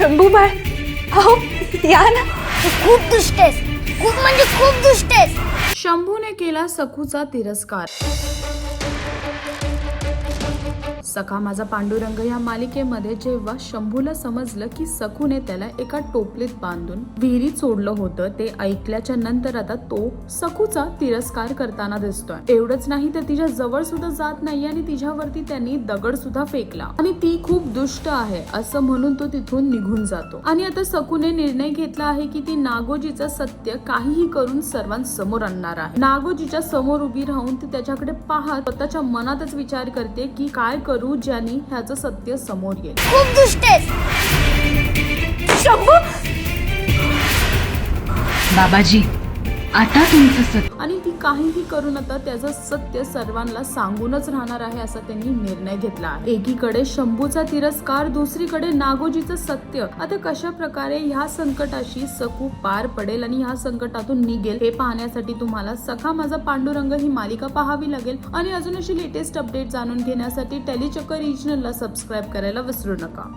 शंभूबाई, अहो या ना. खूप दुष्ट आहेस, खूप म्हणजे खूप दुष्ट आहेस. शंभूने केला सखूचा तिरस्कार. सखा माझा पांडुरंग या मालिकेमध्ये जेव्हा शंभूला समजलं की सखूने त्याला एका टोपलीत बांधून विहिरीत सोडलं होतं, ते ऐकल्याच्या नंतर आता तो सखूचा तिरस्कार करताना दिसतोय. एवढंच नाही तर तिच्या जवळ सुद्धा जात नाही आणि तिच्यावरती त्यांनी दगड सुद्धा फेकला आणि ती खूप दुष्ट आहे असं म्हणून तो तिथून निघून जातो. आणि आता सखूने निर्णय घेतला आहे की ती नागोजीचं सत्य काहीही करून सर्वांसमोर आणणार आहे. नागोजीच्या समोर उभी राहून ती त्याच्याकडे पाहत स्वतःच्या मनातच विचार करते की काय करू ज्यानी ह्याचं सत्य समोर येईल. खूप दुष्ट आहेस. शंभू, बाबाजी, आता तुमचं सत्य. आणि ती काहीही करून आता त्याचं सत्य सर्वांना सांगूनच राहणार आहे असा त्यांनी निर्णय घेतला आहे. एकीकडे शंभूचा तिरस्कार, दुसरीकडे नागोजीचं सत्य. आता कशा प्रकारे ह्या संकटाशी सकू पार पडेल आणि ह्या संकटातून निघेल हे पाहण्यासाठी तुम्हाला सखा माझा पांडुरंग ही मालिका पाहावी लागेल. आणि अजून अशी लेटेस्ट अपडेट जाणून घेण्यासाठी टेलीचक्कर रिजनलला सबस्क्राईब करायला विसरू नका.